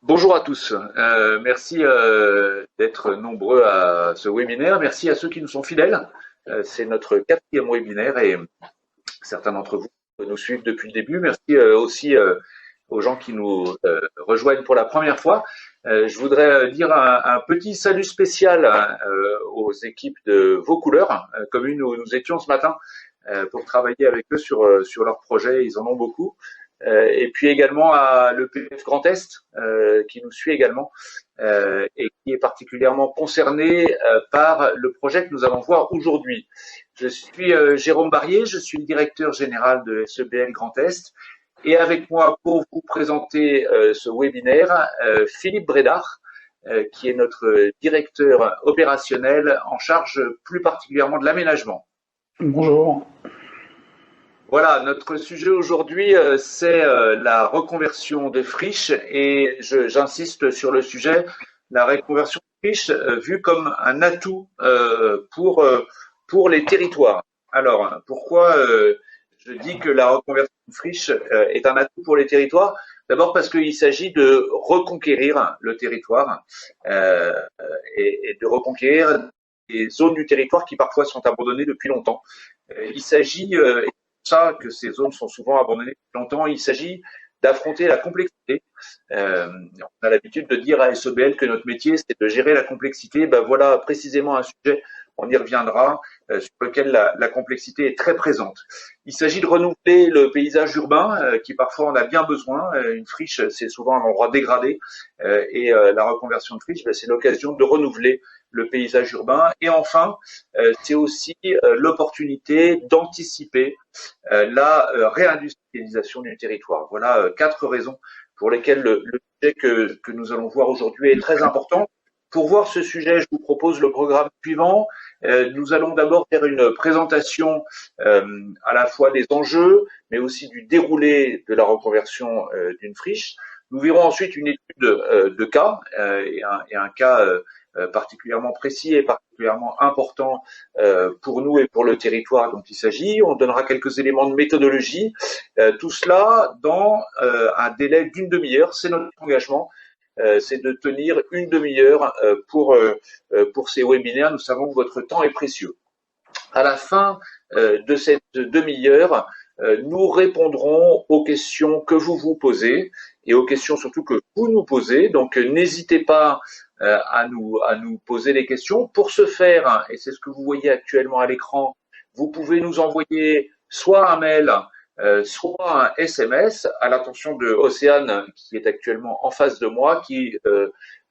Bonjour à tous. Merci d'être nombreux à ce webinaire. Merci à ceux qui nous sont fidèles. C'est notre quatrième webinaire et certains d'entre vous nous suivent depuis le début. Merci aussi aux gens qui nous rejoignent pour la première fois. Je voudrais dire un petit salut spécial aux équipes de Vos Couleurs, communes où nous étions ce matin pour travailler avec eux sur leurs projets. Ils en ont beaucoup. Et puis également à l'EPF Grand Est, qui nous suit également et qui est particulièrement concerné par le projet que nous allons voir aujourd'hui. Je suis Jérôme Barrier, je suis le directeur général de SEBL Grand Est, et avec moi pour vous présenter ce webinaire, Philippe Brédard, qui est notre directeur opérationnel en charge plus particulièrement de l'aménagement. Bonjour. Voilà, notre sujet aujourd'hui, c'est la reconversion de friches et j'insiste sur le sujet, la reconversion de friches vue comme un atout pour les territoires. Alors, pourquoi je dis que la reconversion de friches est un atout pour les territoires? D'abord parce qu'il s'agit de reconquérir le territoire euh, et de reconquérir des zones du territoire qui parfois sont abandonnées depuis longtemps. Il s'agit ça que ces zones sont souvent abandonnées depuis longtemps. Il s'agit d'affronter la complexité. On a l'habitude de dire à SEBL que notre métier, c'est de gérer la complexité. Ben voilà précisément un sujet, on y reviendra, sur lequel la complexité est très présente. Il s'agit de renouveler le paysage urbain, qui parfois en a bien besoin. Une friche, c'est souvent un endroit dégradé, et la reconversion de friche, ben, c'est l'occasion de renouveler le paysage urbain. Et enfin, c'est aussi l'opportunité d'anticiper la réindustrialisation du territoire. Voilà quatre raisons pour lesquelles le sujet que nous allons voir aujourd'hui est très important. Pour voir ce sujet, je vous propose le programme suivant. Nous allons d'abord faire une présentation à la fois des enjeux, mais aussi du déroulé de la reconversion d'une friche. Nous verrons ensuite une étude de cas et un cas particulièrement précis et particulièrement important pour nous et pour le territoire dont il s'agit. On donnera quelques éléments de méthodologie. Tout cela dans un délai d'une demi-heure. C'est notre engagement. C'est de tenir une demi-heure pour ces webinaires. Nous savons que votre temps est précieux. À la fin de cette demi-heure, nous répondrons aux questions que vous vous posez et aux questions surtout que vous nous posez. Donc n'hésitez pas à nous poser des questions. Pour ce faire, et c'est ce que vous voyez actuellement à l'écran, vous pouvez nous envoyer soit un mail, soit un SMS à l'attention de Océane, qui est actuellement en face de moi, qui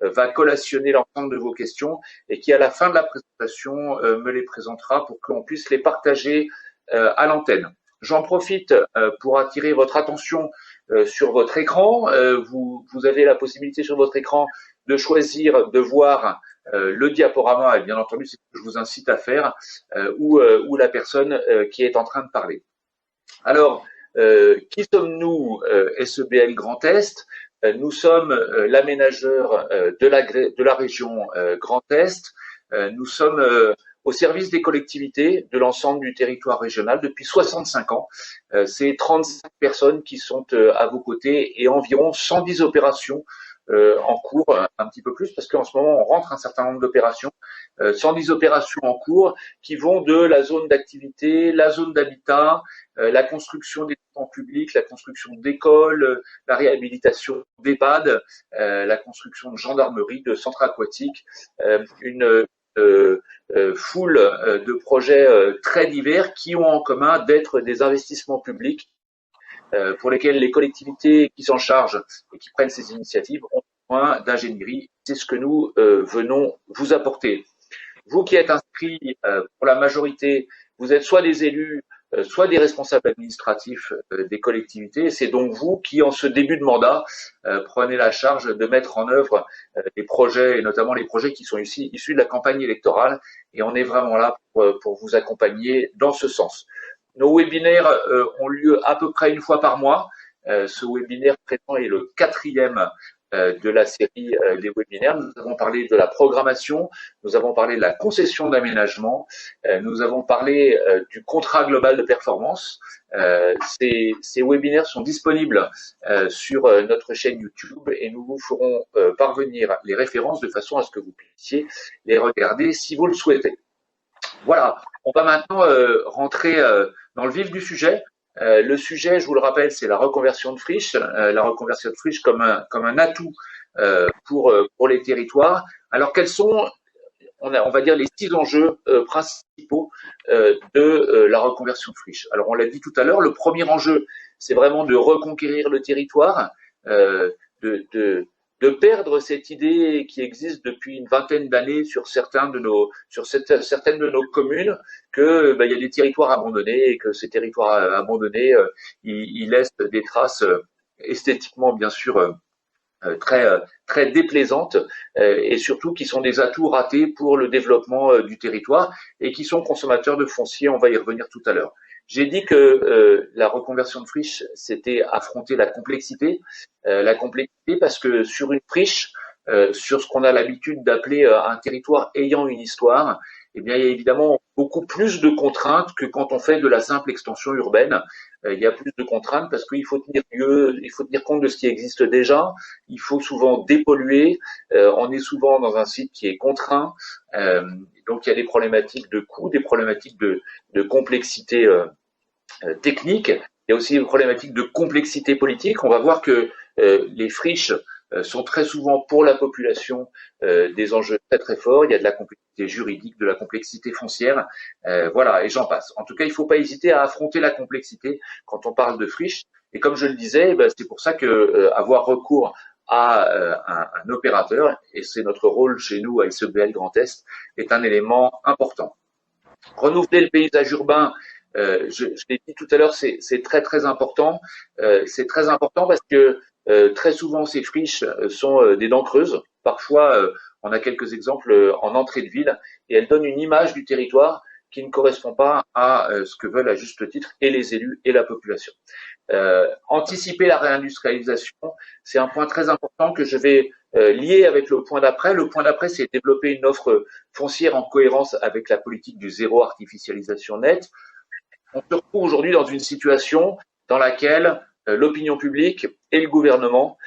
va collationner l'ensemble de vos questions et qui, à la fin de la présentation, me les présentera pour qu'on puisse les partager à l'antenne. J'en profite pour attirer votre attention sur votre écran. Vous avez la possibilité sur votre écran de choisir de voir le diaporama, et bien entendu, c'est ce que je vous incite à faire, ou la personne qui est en train de parler. Alors, qui sommes-nous, SEBL Grand Est? Nous sommes l'aménageur de la région Grand Est. Nous sommes au service des collectivités de l'ensemble du territoire régional depuis 65 ans. C'est 35 personnes qui sont à vos côtés et environ 110 opérations en cours, un petit peu plus, parce qu'en ce moment, on rentre un certain nombre d'opérations, 110 opérations en cours qui vont de la zone d'activité, la zone d'habitat, la construction d'équipements publics, la construction d'écoles, la réhabilitation d'EHPAD, la construction de gendarmerie, de centres aquatiques, une foule de projets très divers qui ont en commun d'être des investissements publics pour lesquels les collectivités qui s'en chargent et qui prennent ces initiatives ont besoin d'ingénierie. C'est ce que nous venons vous apporter. Vous qui êtes inscrits pour la majorité, vous êtes soit des élus, soit des responsables administratifs des collectivités. C'est donc vous qui, en ce début de mandat, prenez la charge de mettre en œuvre les projets, et notamment les projets qui sont issus de la campagne électorale. Et on est vraiment là pour vous accompagner dans ce sens. Nos webinaires ont lieu à peu près une fois par mois. Ce webinaire présent est le quatrième de la série des webinaires. Nous avons parlé de la programmation, nous avons parlé de la concession d'aménagement, nous avons parlé du contrat global de performance. Ces webinaires sont disponibles sur notre chaîne YouTube et nous vous ferons parvenir les références de façon à ce que vous puissiez les regarder si vous le souhaitez. Voilà, on va maintenant rentrer dans le vif du sujet. Le sujet, je vous le rappelle, c'est la reconversion de friche. La reconversion de friche comme un atout pour les territoires. Alors, quels sont, on va dire, les 6 enjeux principaux de la reconversion de friche? Alors, on l'a dit tout à l'heure, le premier enjeu, c'est vraiment de reconquérir le territoire, de perdre cette idée qui existe depuis une vingtaine d'années sur certaines de nos communes que il y a des territoires abandonnés et que ces territoires abandonnés ils laissent des traces esthétiquement bien sûr très déplaisantes et surtout qui sont des atouts ratés pour le développement du territoire et qui sont consommateurs de foncier. On va y revenir tout à l'heure. J'ai dit que la reconversion de friche, c'était affronter la complexité parce que sur une friche, sur ce qu'on a l'habitude d'appeler un territoire ayant une histoire, eh bien, il y a évidemment beaucoup plus de contraintes que quand on fait de la simple extension urbaine. Il y a plus de contraintes parce qu'il faut tenir compte de ce qui existe déjà. Il faut souvent dépolluer. On est souvent dans un site qui est contraint. Donc, il y a des problématiques de coût, des problématiques de complexité technique. Il y a aussi des problématiques de complexité politique. On va voir que les friches sont très souvent pour la population des enjeux très très forts. Il y a de la complexité juridique, de la complexité foncière, voilà, et j'en passe. En tout cas, il ne faut pas hésiter à affronter la complexité quand on parle de friches. Et comme je le disais, c'est pour ça que avoir recours à un opérateur, et c'est notre rôle chez nous à SEBL Grand Est, est un élément important. Renouveler le paysage urbain, je l'ai dit tout à l'heure, c'est très très important. C'est très important parce que très souvent ces friches sont des dents creuses. Parfois, on a quelques exemples en entrée de ville et elles donnent une image du territoire qui ne correspond pas à ce que veulent à juste titre et les élus et la population. Anticiper la réindustrialisation, c'est un point très important que je vais lier avec le point d'après. Le point d'après, c'est développer une offre foncière en cohérence avec la politique du zéro artificialisation nette. On se retrouve aujourd'hui dans une situation dans laquelle l'opinion publique et le gouvernement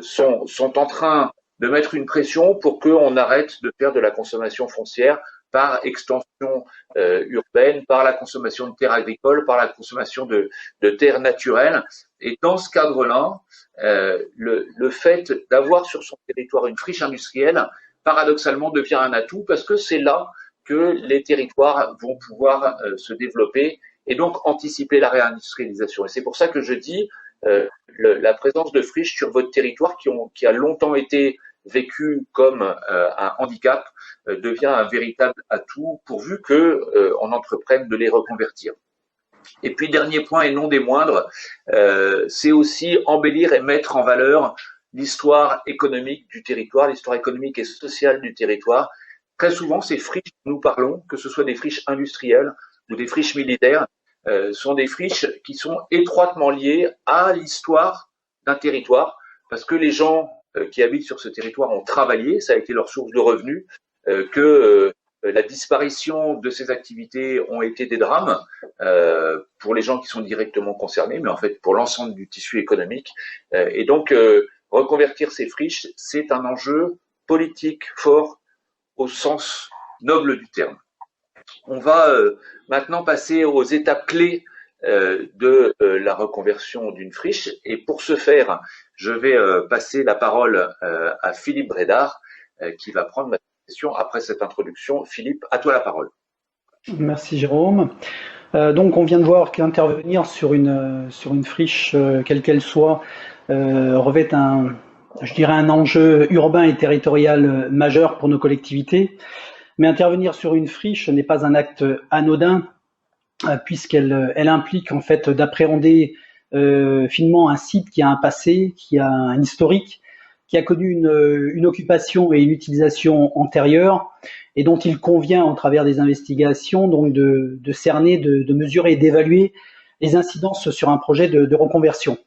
sont en train de mettre une pression pour qu'on arrête de faire de la consommation foncière par extension urbaine, par la consommation de terres agricoles, par la consommation de terres naturelles. Et dans ce cadre-là, le fait d'avoir sur son territoire une friche industrielle, paradoxalement, devient un atout parce que c'est là que les territoires vont pouvoir se développer et donc anticiper la réindustrialisation. Et c'est pour ça que je dis la présence de friches sur votre territoire qui a longtemps été vécu comme un handicap devient un véritable atout pourvu que on entreprenne de les reconvertir. Et puis dernier point et non des moindres, c'est aussi embellir et mettre en valeur l'histoire économique du territoire, l'histoire économique et sociale du territoire. Très souvent, ces friches dont nous parlons, que ce soit des friches industrielles ou des friches militaires, sont des friches qui sont étroitement liées à l'histoire d'un territoire, parce que les gens qui habitent sur ce territoire ont travaillé, ça a été leur source de revenus, que la disparition de ces activités ont été des drames pour les gens qui sont directement concernés, mais en fait pour l'ensemble du tissu économique. Et donc, reconvertir ces friches, c'est un enjeu politique fort au sens noble du terme. On va maintenant passer aux étapes clés de la reconversion d'une friche. Et pour ce faire, je vais passer la parole à Philippe Brédard, qui va prendre ma question après cette introduction. Philippe, à toi la parole. Merci Jérôme. Donc on vient de voir qu'intervenir sur une friche, quelle qu'elle soit, revêt un enjeu urbain et territorial majeur pour nos collectivités. Mais intervenir sur une friche n'est pas un acte anodin, puisqu'elle implique en fait d'appréhender finement un site qui a un passé, qui a un historique, qui a connu une occupation et une utilisation antérieure, et dont il convient, au travers des investigations, donc de cerner, de mesurer et d'évaluer les incidences sur un projet de reconversion.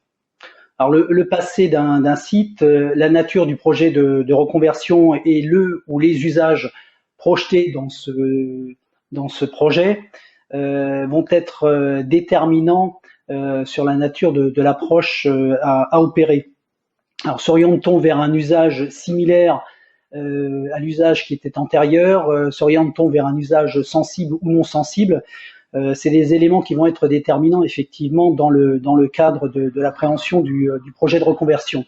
Alors le passé d'un site, la nature du projet de reconversion et le ou les usages projetés dans ce projet vont être déterminants sur la nature de l'approche à opérer. Alors s'oriente-t-on vers un usage similaire à l'usage qui était antérieur, s'oriente-t-on vers un usage sensible ou non sensible? C'est des éléments qui vont être déterminants effectivement dans le cadre de l'appréhension du projet de reconversion.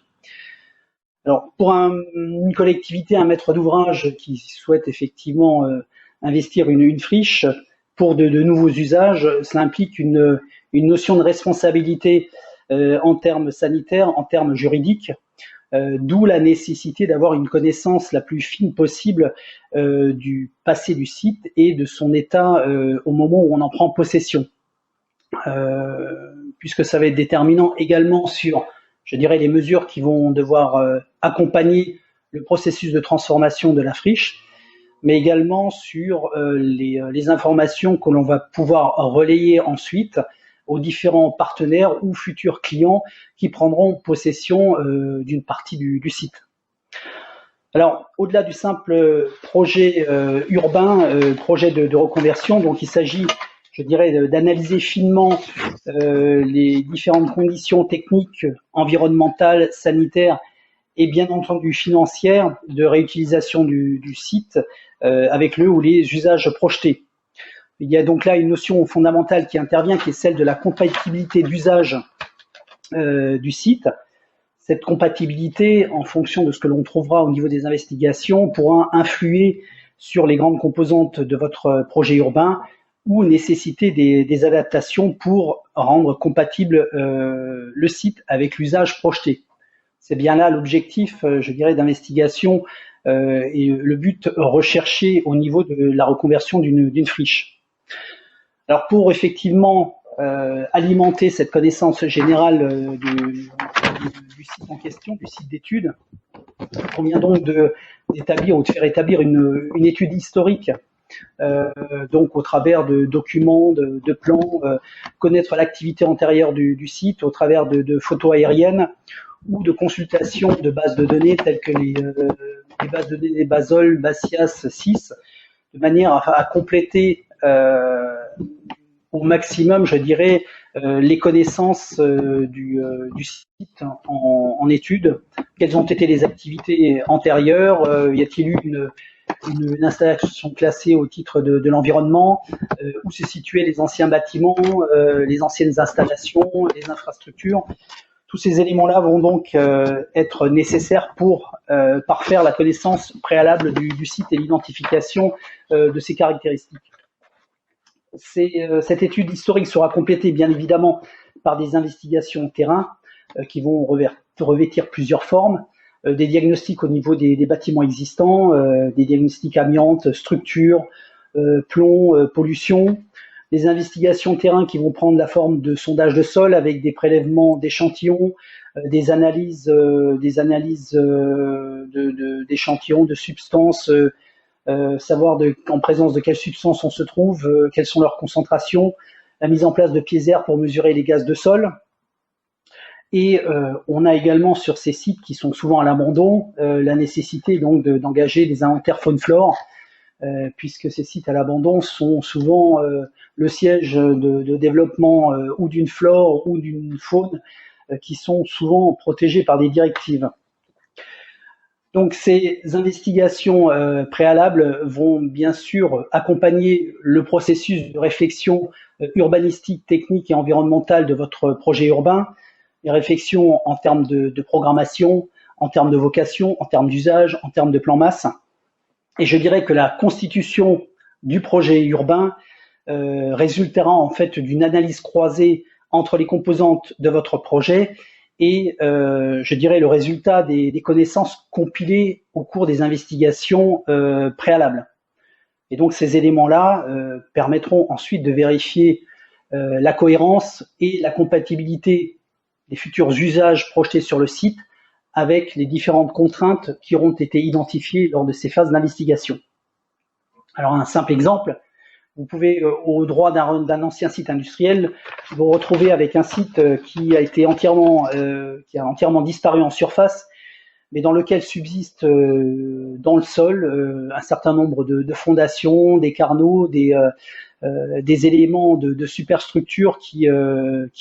Alors pour une collectivité, un maître d'ouvrage qui souhaite effectivement investir une friche pour de nouveaux usages, cela implique une notion de responsabilité en termes sanitaires, en termes juridiques, d'où la nécessité d'avoir une connaissance la plus fine possible du passé du site et de son état au moment où on en prend possession. Puisque ça va être déterminant également sur, je dirais, les mesures qui vont devoir accompagner le processus de transformation de la friche, mais également sur les informations que l'on va pouvoir relayer ensuite aux différents partenaires ou futurs clients qui prendront possession d'une partie du site. Alors, au-delà du simple projet urbain, projet de reconversion, donc il s'agit, je dirais, d'analyser finement les différentes conditions techniques, environnementales, sanitaires et bien entendu financières de réutilisation du site avec le ou les usages projetés. Il y a donc là une notion fondamentale qui intervient, qui est celle de la compatibilité d'usage du site. Cette compatibilité, en fonction de ce que l'on trouvera au niveau des investigations, pourra influer sur les grandes composantes de votre projet urbain ou nécessiter des adaptations pour rendre compatible le site avec l'usage projeté. C'est bien là l'objectif, je dirais, d'investigation et le but recherché au niveau de la reconversion d'une friche. Alors pour effectivement alimenter cette connaissance générale du site en question, du site d'étude, il convient donc d'établir ou de faire établir une étude historique, donc au travers de documents, de plans, connaître l'activité antérieure du site au travers de photos aériennes ou de consultations de bases de données telles que les bases de données Basol, Bassias, SIS, de manière à compléter au maximum, je dirais, les connaissances du site en étude. Quelles ont été les activités antérieures? Y a-t-il eu une installation classée au titre de l'environnement? Où se situaient les anciens bâtiments, les anciennes installations, les infrastructures? Tous ces éléments-là vont donc être nécessaires pour parfaire la connaissance préalable du site et l'identification de ses caractéristiques. Cette étude historique sera complétée bien évidemment par des investigations terrain qui vont revêtir plusieurs formes, des diagnostics au niveau des bâtiments existants, des diagnostics amiante, structure, plomb, pollution, des investigations terrain qui vont prendre la forme de sondage de sol avec des prélèvements d'échantillons, des analyses d'échantillons, de substances, savoir en présence de quelles substances on se trouve, quelles sont leurs concentrations, la mise en place de piézers pour mesurer les gaz de sol. Et on a également sur ces sites qui sont souvent à l'abandon la nécessité donc d'engager des inventaires faune-flore, puisque ces sites à l'abandon sont souvent le siège de développement ou d'une flore ou d'une faune qui sont souvent protégés par des directives. Donc ces investigations préalables vont bien sûr accompagner le processus de réflexion urbanistique, technique et environnementale de votre projet urbain, les réflexions en termes de programmation, en termes de vocation, en termes d'usage, en termes de plan masse. Et je dirais que la constitution du projet urbain résultera en fait d'une analyse croisée entre les composantes de votre projet et je dirais le résultat des connaissances compilées au cours des investigations préalables. Et donc ces éléments-là permettront ensuite de vérifier la cohérence et la compatibilité des futurs usages projetés sur le site avec les différentes contraintes qui auront été identifiées lors de ces phases d'investigation. Alors un simple exemple, vous pouvez, au droit d'un ancien site industriel, vous retrouver avec un site qui a entièrement disparu en surface, mais dans lequel subsiste dans le sol un certain nombre de fondations, des carnaux, des éléments de superstructure qui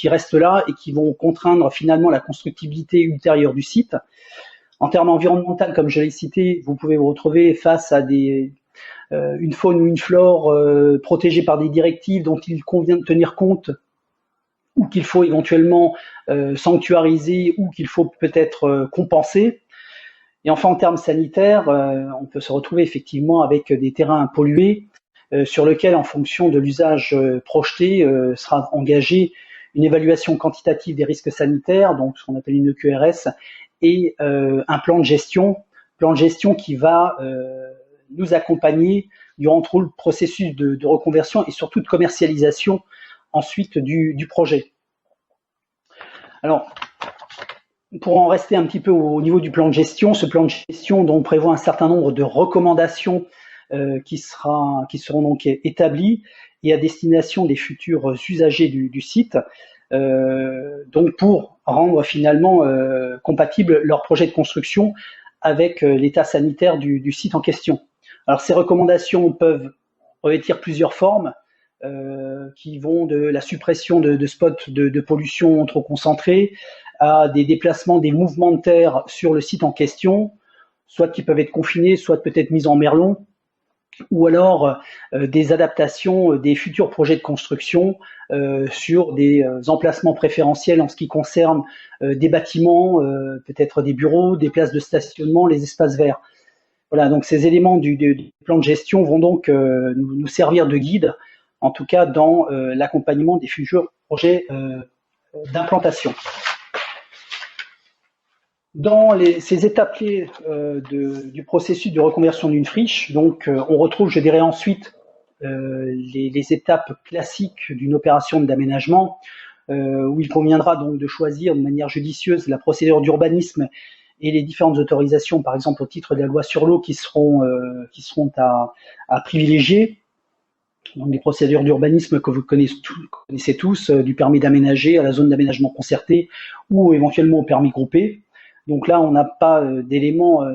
restent là et qui vont contraindre finalement la constructibilité ultérieure du site. En termes environnementaux, comme je l'ai cité, vous pouvez vous retrouver face à une faune ou une flore protégée par des directives dont il convient de tenir compte ou qu'il faut éventuellement sanctuariser ou qu'il faut peut-être compenser. Et enfin, en termes sanitaires, on peut se retrouver effectivement avec des terrains pollués sur lesquels, en fonction de l'usage projeté, sera engagée une évaluation quantitative des risques sanitaires, donc ce qu'on appelle une EQRS, et un plan de gestion qui va nous accompagner durant tout le processus de reconversion et surtout de commercialisation ensuite du projet. Alors, pour en rester un petit peu au niveau du plan de gestion, ce plan de gestion dont on prévoit un certain nombre de recommandations qui seront donc établies et à destination des futurs usagers du site, donc pour rendre finalement compatible leur projet de construction avec l'état sanitaire du site en question. Alors ces recommandations peuvent revêtir plusieurs formes qui vont de la suppression de spots de pollution trop concentrés à des déplacements, des mouvements de terre sur le site en question, soit qui peuvent être confinés, soit peut-être mis en merlon, ou alors des adaptations des futurs projets de construction sur des emplacements préférentiels en ce qui concerne des bâtiments, peut-être des bureaux, des places de stationnement, les espaces verts. Voilà, donc ces éléments du plan de gestion vont donc nous servir de guide, en tout cas dans l'accompagnement des futurs projets d'implantation. Dans ces étapes clés du processus de reconversion d'une friche, donc on retrouve, je dirais ensuite, les étapes classiques d'une opération d'aménagement, où il conviendra donc de choisir de manière judicieuse la procédure d'urbanisme et les différentes autorisations, par exemple au titre de la loi sur l'eau, qui seront à privilégier. Donc des procédures d'urbanisme que vous connaissez tous, du permis d'aménager à la zone d'aménagement concerté ou éventuellement au permis groupé. Donc là, on n'a pas d'éléments,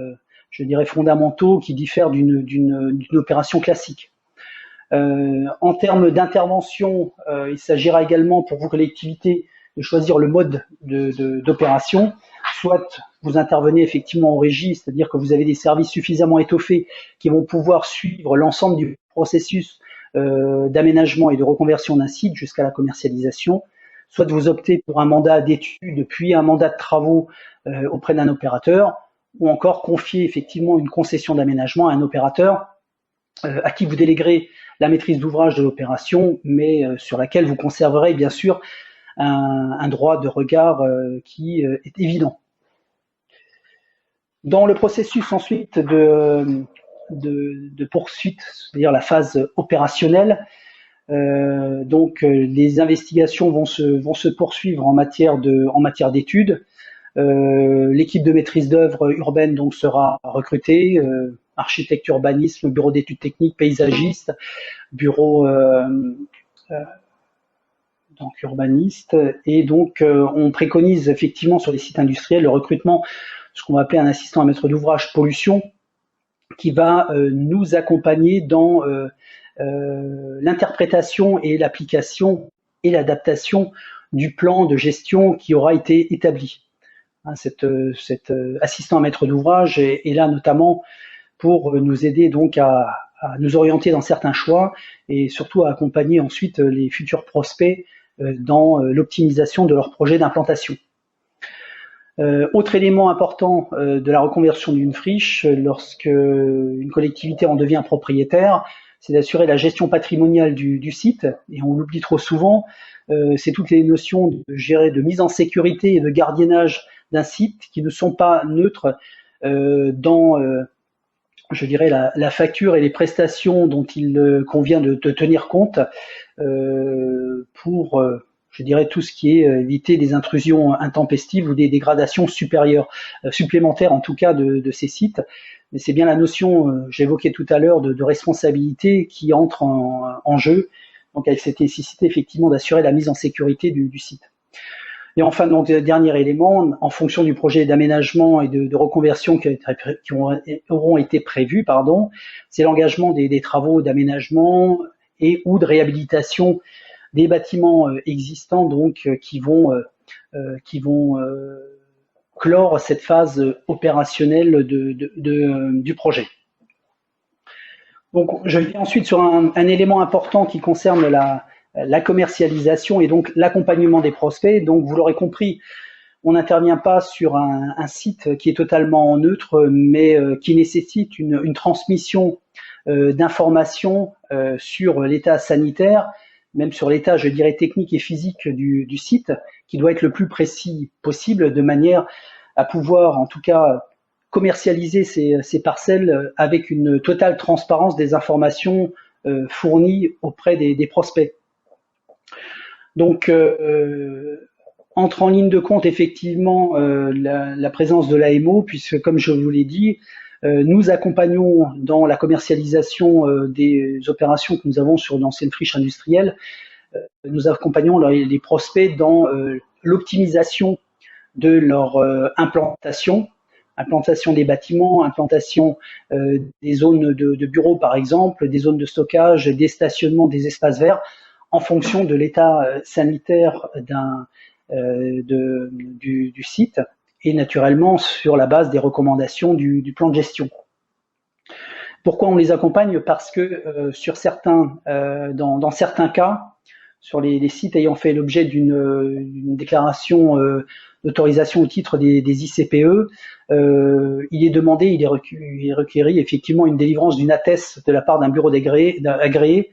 je dirais, fondamentaux qui diffèrent d'une opération classique. En termes d'intervention, il s'agira également pour vos collectivités de choisir le mode d'opération. Soit vous intervenez effectivement en régie, c'est-à-dire que vous avez des services suffisamment étoffés qui vont pouvoir suivre l'ensemble du processus d'aménagement et de reconversion d'un site jusqu'à la commercialisation. Soit vous optez pour un mandat d'études puis un mandat de travaux auprès d'un opérateur, ou encore confier effectivement une concession d'aménagement à un opérateur à qui vous déléguerez la maîtrise d'ouvrage de l'opération, mais sur laquelle vous conserverez bien sûr un droit de regard qui est évident. Dans le processus ensuite de poursuite, c'est-à-dire la phase opérationnelle, donc les investigations vont se poursuivre en matière d'études. L'équipe de maîtrise d'œuvre urbaine donc sera recrutée, architecte urbanisme, bureau d'études techniques, paysagiste, bureau donc urbaniste, et donc on préconise effectivement sur les sites industriels le recrutement de ce qu'on va appeler un assistant à maître d'ouvrage pollution, qui va nous accompagner dans l'interprétation et l'application et l'adaptation du plan de gestion qui aura été établi. Cet assistant à maître d'ouvrage est là notamment pour nous aider donc à nous orienter dans certains choix et surtout à accompagner ensuite les futurs prospects dans l'optimisation de leur projet d'implantation. Autre élément important de la reconversion d'une friche, lorsque une collectivité en devient propriétaire, c'est d'assurer la gestion patrimoniale du site, et on l'oublie trop souvent, c'est toutes les notions de mise en sécurité et de gardiennage d'un site qui ne sont pas neutres dans, je dirais, la facture et les prestations dont il convient de tenir compte pour, je dirais tout ce qui est éviter des intrusions intempestives ou des dégradations supérieures, supplémentaires en tout cas de ces sites. Mais c'est bien la notion, j'évoquais tout à l'heure, de responsabilité qui entre en jeu, donc avec cette nécessité effectivement d'assurer la mise en sécurité du site. Et enfin, donc, dernier élément, en fonction du projet d'aménagement et de reconversion qui auront été prévus, c'est l'engagement des travaux d'aménagement et ou de réhabilitation des bâtiments existants, donc qui vont clore cette phase opérationnelle du projet. Donc, je viens ensuite sur un élément important qui concerne la commercialisation et donc l'accompagnement des prospects. Donc, vous l'aurez compris, on n'intervient pas sur un site qui est totalement neutre, mais qui nécessite une transmission d'informations sur l'état sanitaire, même sur l'état, je dirais, technique et physique du site, qui doit être le plus précis possible, de manière à pouvoir, en tout cas, commercialiser ces parcelles avec une totale transparence des informations fournies auprès des prospects. Donc, entre en ligne de compte effectivement la présence de l'AMO, puisque comme je vous l'ai dit, nous accompagnons dans la commercialisation des opérations que nous avons sur d'anciennes friches industrielles. Nous accompagnons les prospects dans l'optimisation de leur implantation des bâtiments, implantation des zones de bureaux par exemple, des zones de stockage, des stationnements, des espaces verts, en fonction de l'état sanitaire du site et naturellement sur la base des recommandations du plan de gestion. Pourquoi on les accompagne? Parce que dans certains cas, sur les sites ayant fait l'objet d'une déclaration d'autorisation au titre des ICPE, il est demandé, il est requéri effectivement une délivrance d'une atteste de la part d'un bureau agréé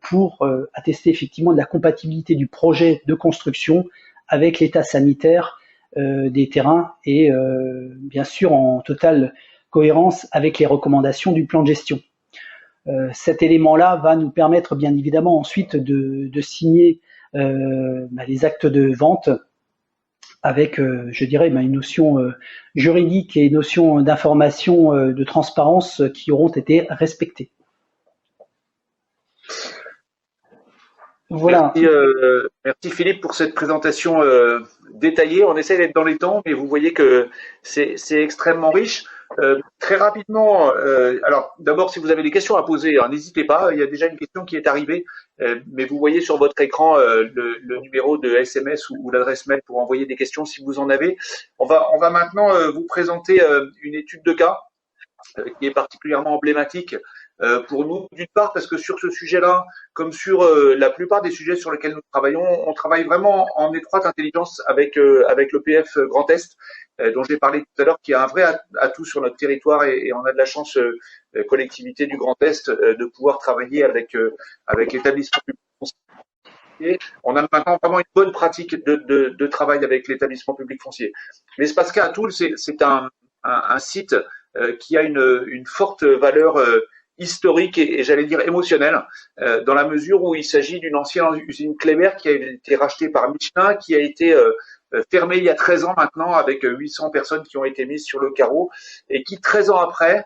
pour attester effectivement de la compatibilité du projet de construction avec l'état sanitaire des terrains et bien sûr en totale cohérence avec les recommandations du plan de gestion. Cet élément-là va nous permettre bien évidemment ensuite de signer les actes de vente avec, je dirais, une notion juridique et une notion d'information, de transparence qui auront été respectées. Voilà. Merci Philippe pour cette présentation détaillée. On essaie d'être dans les temps, mais vous voyez que c'est extrêmement riche. Très rapidement, alors d'abord si vous avez des questions à poser, n'hésitez pas. Il y a déjà une question qui est arrivée, mais vous voyez sur votre écran le numéro de SMS ou l'adresse mail pour envoyer des questions si vous en avez. On va maintenant vous présenter une étude de cas qui est particulièrement emblématique pour nous, d'une part parce que sur ce sujet-là, comme sur la plupart des sujets sur lesquels nous travaillons, on travaille vraiment en étroite intelligence avec l'EPF Grand Est, dont j'ai parlé tout à l'heure, qui a un vrai atout sur notre territoire et on a de la chance, collectivité du Grand Est, de pouvoir travailler avec l'établissement public foncier. On a maintenant vraiment une bonne pratique de travail avec l'établissement public foncier. L'espace K à Toul, c'est un site qui a une forte valeur historique et j'allais dire émotionnelle, dans la mesure où il s'agit d'une ancienne usine Kleber qui a été rachetée par Michelin, qui a été fermée il y a 13 ans maintenant avec 800 personnes qui ont été mises sur le carreau et qui 13 ans après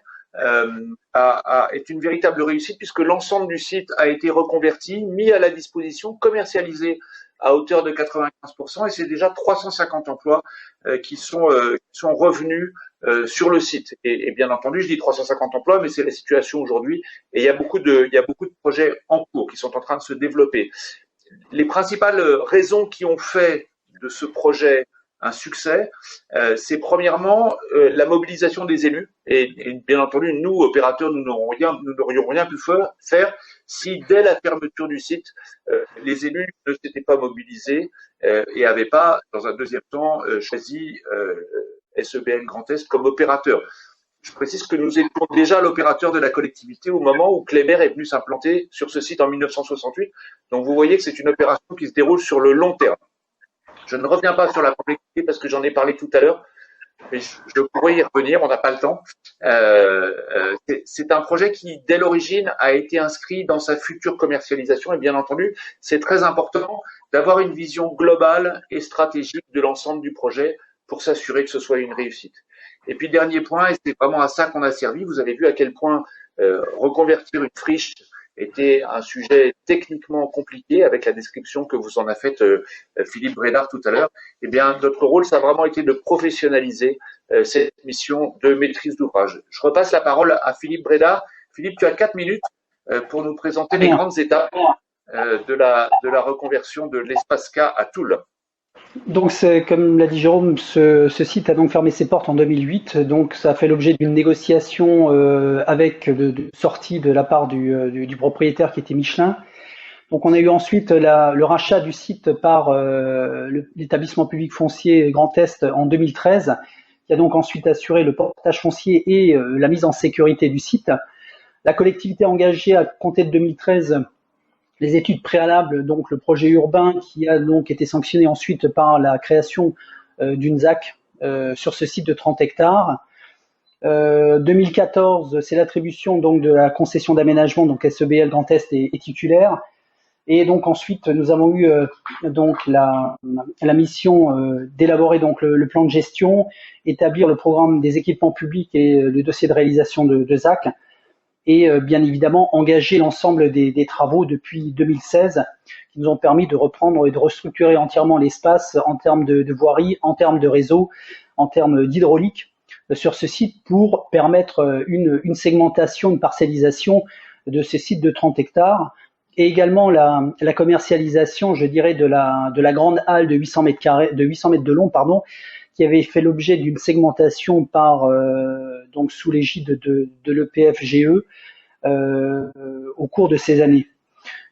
est une véritable réussite puisque l'ensemble du site a été reconverti, mis à la disposition, commercialisé à hauteur de 95% et c'est déjà 350 emplois qui sont revenus sur le site. Et bien entendu, je dis 350 emplois, mais c'est la situation aujourd'hui et il y a beaucoup de projets en cours qui sont en train de se développer. Les principales raisons qui ont fait de ce projet un succès, c'est premièrement la mobilisation des élus et bien entendu nous opérateurs nous n'aurions rien pu faire si dès la fermeture du site les élus ne s'étaient pas mobilisés et n'avaient pas dans un deuxième temps choisi SEBN Grand Est comme opérateur. Je précise que nous étions déjà l'opérateur de la collectivité au moment où Kleber est venu s'implanter sur ce site en 1968. Donc vous voyez que c'est une opération qui se déroule sur le long terme. Je ne reviens pas sur la complexité parce que j'en ai parlé tout à l'heure. mais je pourrais y revenir, on n'a pas le temps. C'est un projet qui, dès l'origine, a été inscrit dans sa future commercialisation et bien entendu, c'est très important d'avoir une vision globale et stratégique de l'ensemble du projet pour s'assurer que ce soit une réussite. Et puis, dernier point, et c'est vraiment à ça qu'on a servi, vous avez vu à quel point reconvertir une friche était un sujet techniquement compliqué avec la description que vous en a faite Philippe Brédard tout à l'heure. Eh bien, notre rôle, ça a vraiment été de professionnaliser cette mission de maîtrise d'ouvrage. Je repasse la parole à Philippe Brédard. Philippe, tu as 4 minutes pour nous présenter les grandes étapes de la reconversion de l'espace K à Toul. Donc, comme l'a dit Jérôme, ce site a donc fermé ses portes en 2008. Donc, ça a fait l'objet d'une négociation avec de sortie de la part du propriétaire qui était Michelin. Donc, on a eu ensuite le rachat du site par l'établissement public foncier Grand Est en 2013, qui a donc ensuite assuré le portage foncier et la mise en sécurité du site. La collectivité a engagé à compter de 2013 les études préalables, donc le projet urbain qui a donc été sanctionné ensuite par la création d'une ZAC sur ce site de 30 hectares. 2014, c'est l'attribution donc de la concession d'aménagement, donc SEBL Grand Est est titulaire. Et donc ensuite, nous avons eu donc la mission d'élaborer donc le plan de gestion, établir le programme des équipements publics et le dossier de réalisation de ZAC, et bien évidemment engager l'ensemble des travaux depuis 2016 qui nous ont permis de reprendre et de restructurer entièrement l'espace en termes de voirie, en termes de réseau, en termes d'hydraulique sur ce site pour permettre une segmentation, une parcellisation de ces sites de 30 hectares et également la commercialisation, je dirais, de la grande halle de 800 mètres carrés, de 800 mètres de long, pardon, qui avait fait l'objet d'une segmentation par donc sous l'égide de l'EPFGE au cours de ces années.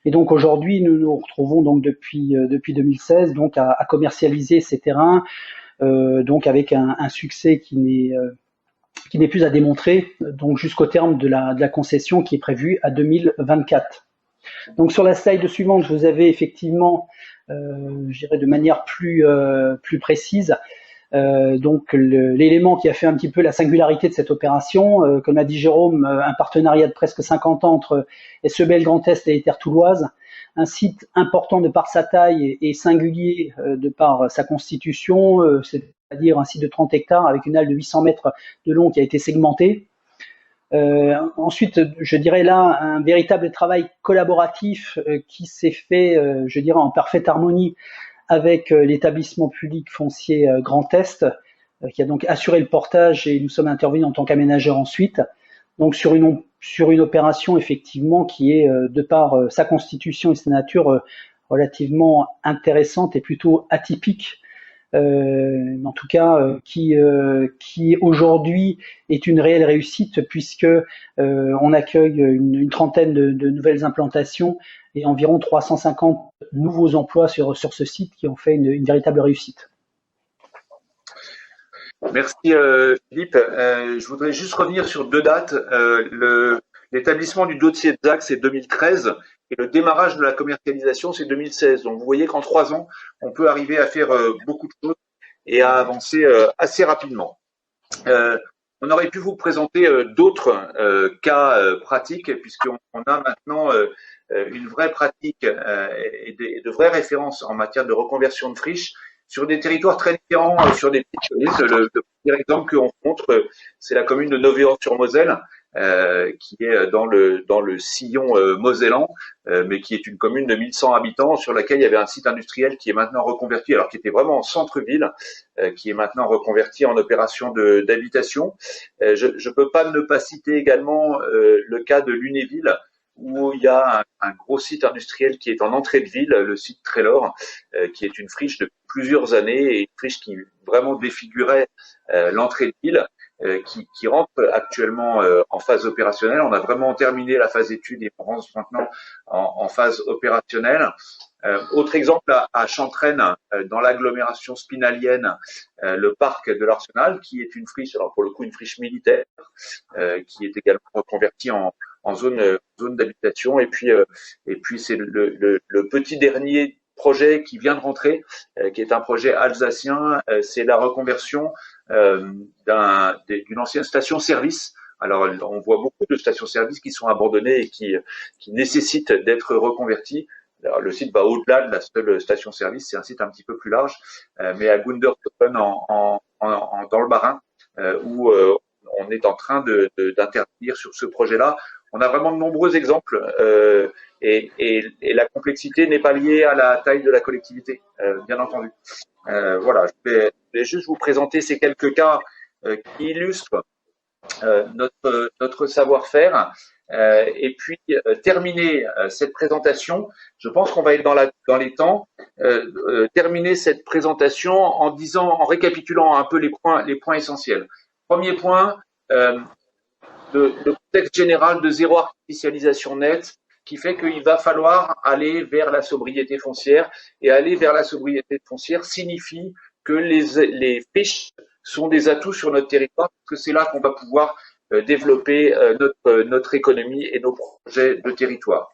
Et donc aujourd'hui, nous nous retrouvons donc depuis 2016 donc à commercialiser ces terrains donc avec un succès qui n'est plus à démontrer, donc jusqu'au terme de la concession qui est prévue à 2024. Donc sur la slide suivante, vous avez effectivement, je dirais de manière plus précise, donc l'élément qui a fait un petit peu la singularité de cette opération, comme l'a dit Jérôme, un partenariat de presque 50 ans entre SEBL Grand Est et les Terres Touloises, un site important de par sa taille et singulier de par sa constitution, c'est-à-dire un site de 30 hectares avec une halle de 800 mètres de long qui a été segmentée. Ensuite, je dirais là un véritable travail collaboratif qui s'est fait, je dirais, en parfaite harmonie avec l'établissement public foncier Grand Est, qui a donc assuré le portage et nous sommes intervenus en tant qu'aménageurs ensuite. Donc sur une opération effectivement qui est, de par sa constitution et sa nature, relativement intéressante et plutôt atypique. En tout cas qui aujourd'hui est une réelle réussite puisque on accueille une trentaine de nouvelles implantations et environ 350 nouveaux emplois sur ce site qui ont fait une véritable réussite. Merci Philippe. Je voudrais juste revenir sur deux dates. L'établissement du dossier de ZAC, c'est 2013 et le démarrage de la commercialisation, c'est 2016. Donc vous voyez qu'en 3 ans, on peut arriver à faire beaucoup de choses et à avancer assez rapidement. On aurait pu vous présenter d'autres cas pratiques puisqu'on a maintenant une vraie pratique et de vraies références en matière de reconversion de friches sur des territoires très différents, sur des petites communes. Le premier exemple qu'on montre, c'est la commune de Novéan-sur-Moselle, qui est dans le sillon mosellan, mais qui est une commune de 1100 habitants sur laquelle il y avait un site industriel qui est maintenant reconverti, alors qui était vraiment en centre-ville, qui est maintenant reconverti en opération d'habitation. Je peux pas ne pas citer également le cas de Lunéville, où il y a un gros site industriel qui est en entrée de ville, le site Trélor, qui est une friche de plusieurs années et une friche qui vraiment défigurait l'entrée de ville, qui rentre actuellement en phase opérationnelle. On a vraiment terminé la phase étude et on rentre maintenant en phase opérationnelle. Autre exemple à Chantraine, dans l'agglomération spinalienne, le parc de l'Arsenal, qui est une friche, alors pour le coup une friche militaire, qui est également reconvertie en zone d'habitation. Et puis c'est le petit dernier projet qui vient de rentrer, qui est un projet alsacien. C'est la reconversion d'une ancienne station-service. Alors, on voit beaucoup de stations-service qui sont abandonnées et qui nécessitent d'être reconverties. Alors, le site va au-delà de la seule station-service, c'est un site un petit peu plus large, mais à Gundershofen dans le Bas-Rhin, où on est en train d'intervenir sur ce projet-là. On a vraiment de nombreux exemples et la complexité n'est pas liée à la taille de la collectivité, bien entendu. Voilà, je vais juste vous présenter ces quelques cas qui illustrent notre savoir-faire. Et puis terminer cette présentation, je pense qu'on va être dans les temps, terminer cette présentation en récapitulant un peu les points essentiels. Premier point, le contexte général de zéro artificialisation nette, qui fait qu'il va falloir aller vers la sobriété foncière, et aller vers la sobriété foncière signifie que les friches sont des atouts sur notre territoire, parce que c'est là qu'on va pouvoir développer notre économie et nos projets de territoire.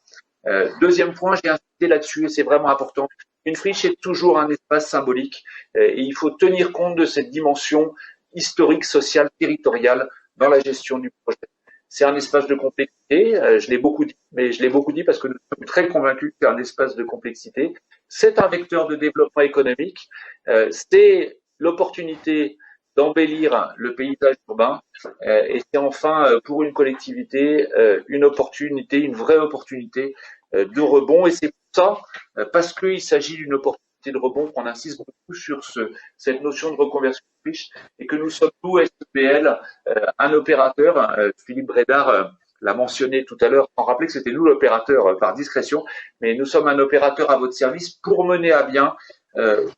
Deuxième point, j'ai insisté là-dessus et c'est vraiment important. Une friche est toujours un espace symbolique et il faut tenir compte de cette dimension historique, sociale, territoriale dans la gestion du projet. C'est un espace de complexité, je l'ai beaucoup dit, mais je l'ai beaucoup dit parce que nous sommes très convaincus que c'est un espace de complexité. C'est un vecteur de développement économique, c'est l'opportunité d'embellir le paysage urbain et c'est enfin pour une collectivité une vraie opportunité de rebond, et c'est pour ça, parce qu'il s'agit d'une opportunité de rebond, qu'on insiste beaucoup sur cette notion de reconversion de friche et que nous sommes, nous, SEPL, un opérateur, Philippe Brédard l'a mentionné tout à l'heure, sans rappeler que c'était nous l'opérateur par discrétion, mais nous sommes un opérateur à votre service pour mener à bien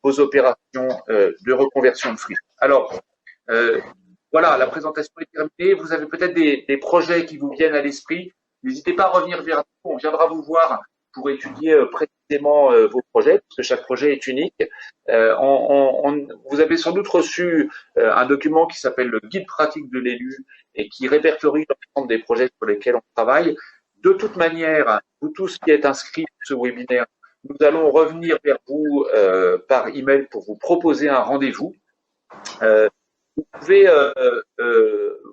vos opérations de reconversion de friche. Alors, voilà, la présentation est terminée. Vous avez peut-être des projets qui vous viennent à l'esprit. N'hésitez pas à revenir vers nous. On viendra vous voir pour étudier précisément vos projets, parce que chaque projet est unique. Vous avez sans doute reçu un document qui s'appelle le guide pratique de l'élu et qui répertorie l'ensemble des projets sur lesquels on travaille. De toute manière, vous tous qui êtes inscrits à ce webinaire, nous allons revenir vers vous par email pour vous proposer un rendez-vous. Vous pouvez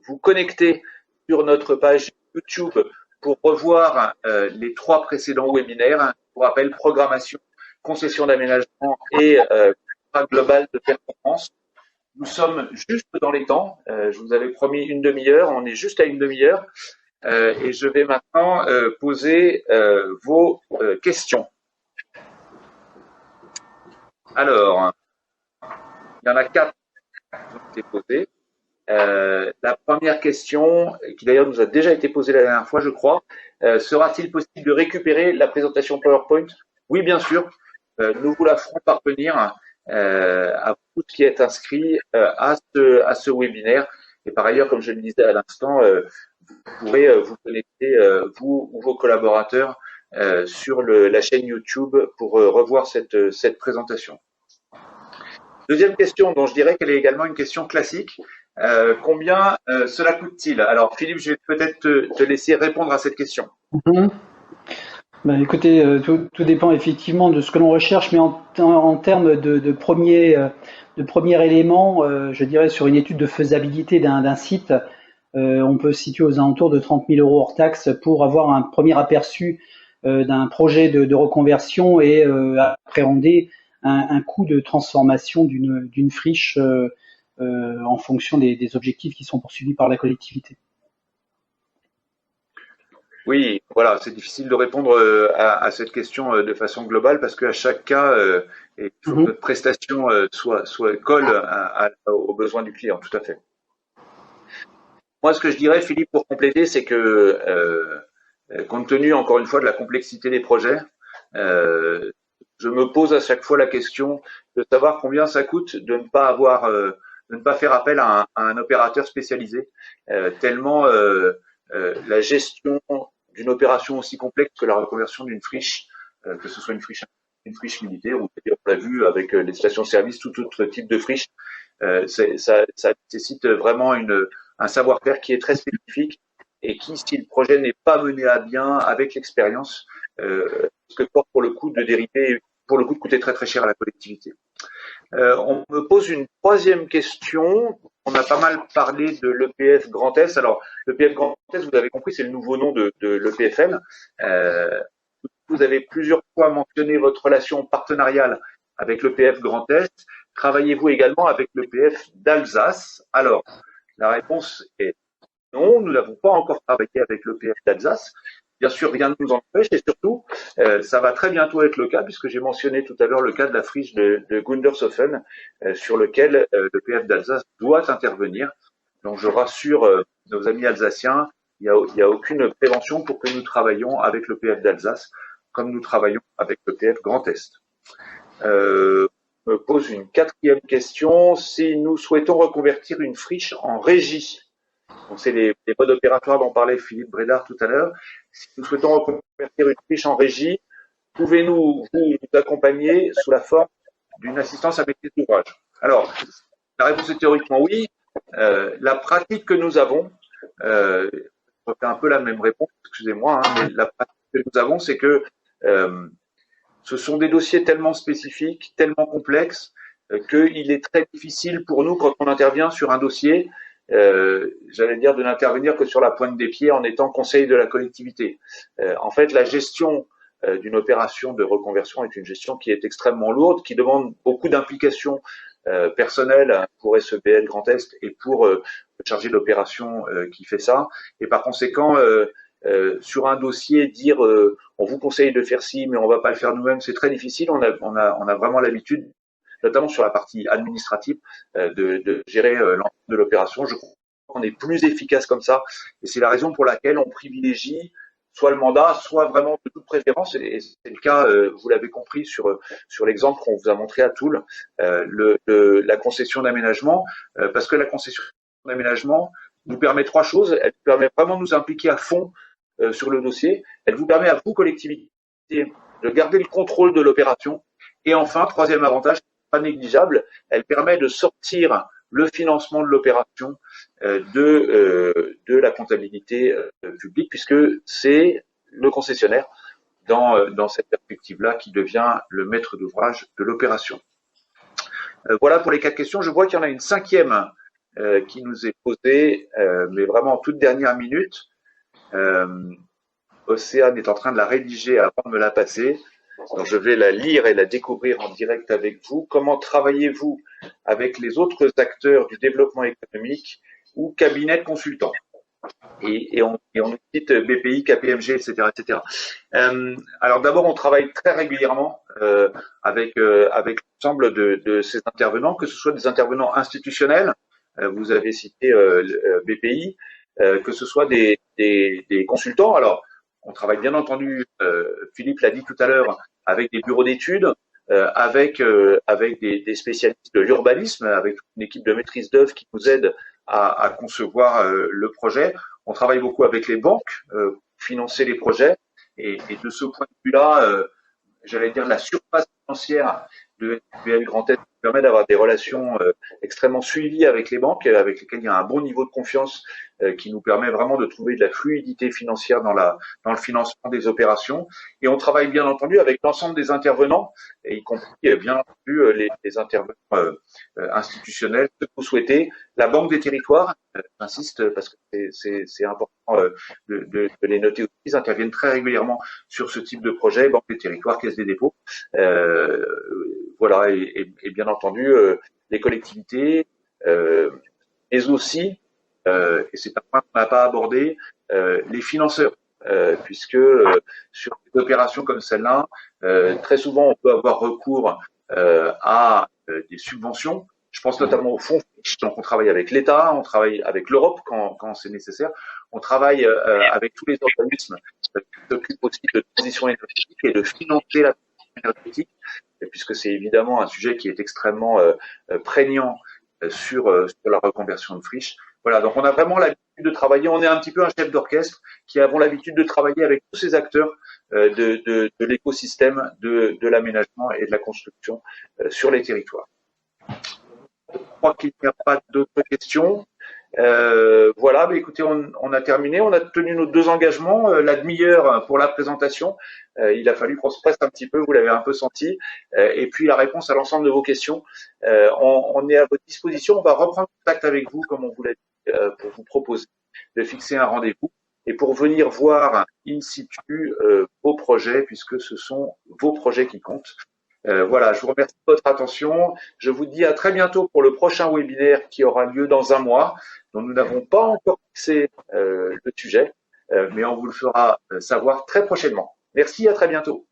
vous connecter sur notre page YouTube pour revoir les 3 précédents webinaires. Pour rappel, programmation, concession d'aménagement et contrat global de performance. Nous sommes juste dans les temps. Je vous avais promis une demi-heure. On est juste à une demi-heure. Et je vais maintenant poser vos questions. Alors, il y en a 4 qui ont été posées. La première question, qui d'ailleurs nous a déjà été posée la dernière fois, je crois, sera-t-il possible de récupérer la présentation PowerPoint? Oui, bien sûr. Nous vous la ferons parvenir à vous qui êtes inscrits à ce webinaire. Et par ailleurs, comme je le disais à l'instant, vous pourrez vous connecter, vous ou vos collaborateurs, sur la chaîne YouTube pour revoir cette présentation. Deuxième question, dont je dirais qu'elle est également une question classique. Combien cela coûte-t-il? Alors Philippe, je vais peut-être te laisser répondre à cette question. Ben, écoutez, tout dépend effectivement de ce que l'on recherche, mais en termes de premier élément, je dirais sur une étude de faisabilité d'un site, on peut se situer aux alentours de 30 000 € hors taxe pour avoir un premier aperçu d'un projet de reconversion et appréhender un coût de transformation d'une friche en fonction des objectifs qui sont poursuivis par la collectivité. Oui, voilà, c'est difficile de répondre à cette question de façon globale parce qu'à chaque cas, il faut que notre prestation colle aux besoins du client, tout à fait. Moi, ce que je dirais, Philippe, pour compléter, c'est que compte tenu, encore une fois, de la complexité des projets, je me pose à chaque fois la question de savoir combien ça coûte de ne pas faire appel à un opérateur spécialisé, tellement la gestion d'une opération aussi complexe que la reconversion d'une friche, que ce soit une friche militaire ou on l'a vu avec les stations-service, tout autre type de friche, ça nécessite vraiment un savoir-faire qui est très spécifique et qui, si le projet n'est pas mené à bien avec l'expérience, risque fort pour le coup de dériver pour le coup de coûter très très cher à la collectivité. On me pose une troisième question. On a pas mal parlé de l'EPF Grand Est. Alors, l'EPF Grand Est, vous avez compris, c'est le nouveau nom de l'EPFL. Vous avez plusieurs fois mentionné votre relation partenariale avec l'EPF Grand Est. Travaillez-vous également avec l'EPF d'Alsace? Alors, la réponse est non, nous n'avons pas encore travaillé avec l'EPF d'Alsace. Bien sûr, rien ne nous empêche et surtout, ça va très bientôt être le cas puisque j'ai mentionné tout à l'heure le cas de la friche de Gundershofen sur lequel l'EPF d'Alsace doit intervenir. Donc, je rassure nos amis alsaciens, il y a aucune prévention pour que nous travaillions avec l'EPF d'Alsace comme nous travaillons avec l'EPF Grand Est. Me pose une quatrième question. Si nous souhaitons reconvertir une friche en régie, donc c'est les modes opératoires dont parlait Philippe Brédard tout à l'heure. Si nous souhaitons reconvertir une friche en régie, pouvez-nous vous accompagner sous la forme d'une assistance à maîtrise d'ouvrage? Alors, la réponse est théoriquement oui. La pratique que nous avons, je refais un peu la même réponse, excusez-moi, mais la pratique que nous avons, c'est que ce sont des dossiers tellement spécifiques, tellement complexes, qu'il est très difficile pour nous, quand on intervient sur un dossier, j'allais dire de n'intervenir que sur la pointe des pieds en étant conseil de la collectivité. En fait, la gestion d'une opération de reconversion est une gestion qui est extrêmement lourde, qui demande beaucoup d'implications personnelles pour SEPL Grand Est et pour le chargé d'opération qui fait ça. Et par conséquent, sur un dossier, dire on vous conseille de faire ci, mais on va pas le faire nous-mêmes, c'est très difficile. On a vraiment l'habitude, notamment sur la partie administrative, de gérer l'ensemble de l'opération. Je crois qu'on est plus efficace comme ça, et c'est la raison pour laquelle on privilégie soit le mandat, soit vraiment de toute préférence, et c'est le cas, vous l'avez compris sur l'exemple qu'on vous a montré à Toul, la concession d'aménagement, parce que la concession d'aménagement nous permet trois choses. Elle nous permet vraiment de nous impliquer à fond sur le dossier. Elle vous permet à vous, collectivité, de garder le contrôle de l'opération. Et enfin, troisième avantage, pas négligeable, elle permet de sortir le financement de l'opération de la comptabilité publique, puisque c'est le concessionnaire dans cette perspective-là qui devient le maître d'ouvrage de l'opération. Voilà pour les quatre questions. Je vois qu'il y en a une cinquième qui nous est posée, mais vraiment en toute dernière minute. Océane est en train de la rédiger avant de me la passer. Donc je vais la lire et la découvrir en direct avec vous. Comment travaillez-vous avec les autres acteurs du développement économique ou cabinets de consultants? Et on cite BPI, KPMG, etc., etc. Alors d'abord, on travaille très régulièrement avec l'ensemble de ces intervenants, que ce soit des intervenants institutionnels, vous avez cité BPI, que ce soit des consultants. Alors, on travaille bien entendu, Philippe l'a dit tout à l'heure, avec des bureaux d'études, avec des spécialistes de l'urbanisme, avec une équipe de maîtrise d'œuvre qui nous aide à concevoir le projet. On travaille beaucoup avec les banques pour financer les projets. Et de ce point de vue-là, j'allais dire la surface financière de SBL Grand Est permet d'avoir des relations extrêmement suivies avec les banques, avec lesquelles il y a un bon niveau de confiance qui nous permet vraiment de trouver de la fluidité financière dans le financement des opérations. Et on travaille bien entendu avec l'ensemble des intervenants, et y compris bien entendu les intervenants institutionnels que vous souhaitez. La Banque des Territoires, j'insiste parce que c'est important de les noter aussi, ils interviennent très régulièrement sur ce type de projet, Banque des Territoires, Caisse des dépôts. Voilà, et bien entendu, les collectivités, mais aussi, et c'est un point qu'on n'a pas abordé, les financeurs, puisque sur des opérations comme celle-là, très souvent on peut avoir recours à des subventions. Je pense notamment au fonds Friche, donc on travaille avec l'État, on travaille avec l'Europe quand c'est nécessaire, on travaille avec tous les organismes qui s'occupent aussi de transition énergétique et de financer la transition énergétique, puisque c'est évidemment un sujet qui est extrêmement prégnant sur la reconversion de friches. Voilà, donc on a vraiment l'habitude de travailler, on est un petit peu un chef d'orchestre qui avons l'habitude de travailler avec tous ces acteurs de l'écosystème de l'aménagement et de la construction sur les territoires. Je crois qu'il n'y a pas d'autres questions. Voilà, bah, écoutez, on a terminé, on a tenu nos deux engagements, la demi-heure pour la présentation. Il a fallu qu'on se presse un petit peu, vous l'avez un peu senti, et puis la réponse à l'ensemble de vos questions. On est à votre disposition, on va reprendre contact avec vous, comme on vous l'a dit, pour vous proposer de fixer un rendez-vous et pour venir voir in situ vos projets, puisque ce sont vos projets qui comptent. Voilà, je vous remercie de votre attention. Je vous dis à très bientôt pour le prochain webinaire qui aura lieu dans un mois, dont nous n'avons pas encore fixé le sujet, mais on vous le fera savoir très prochainement. Merci, à très bientôt.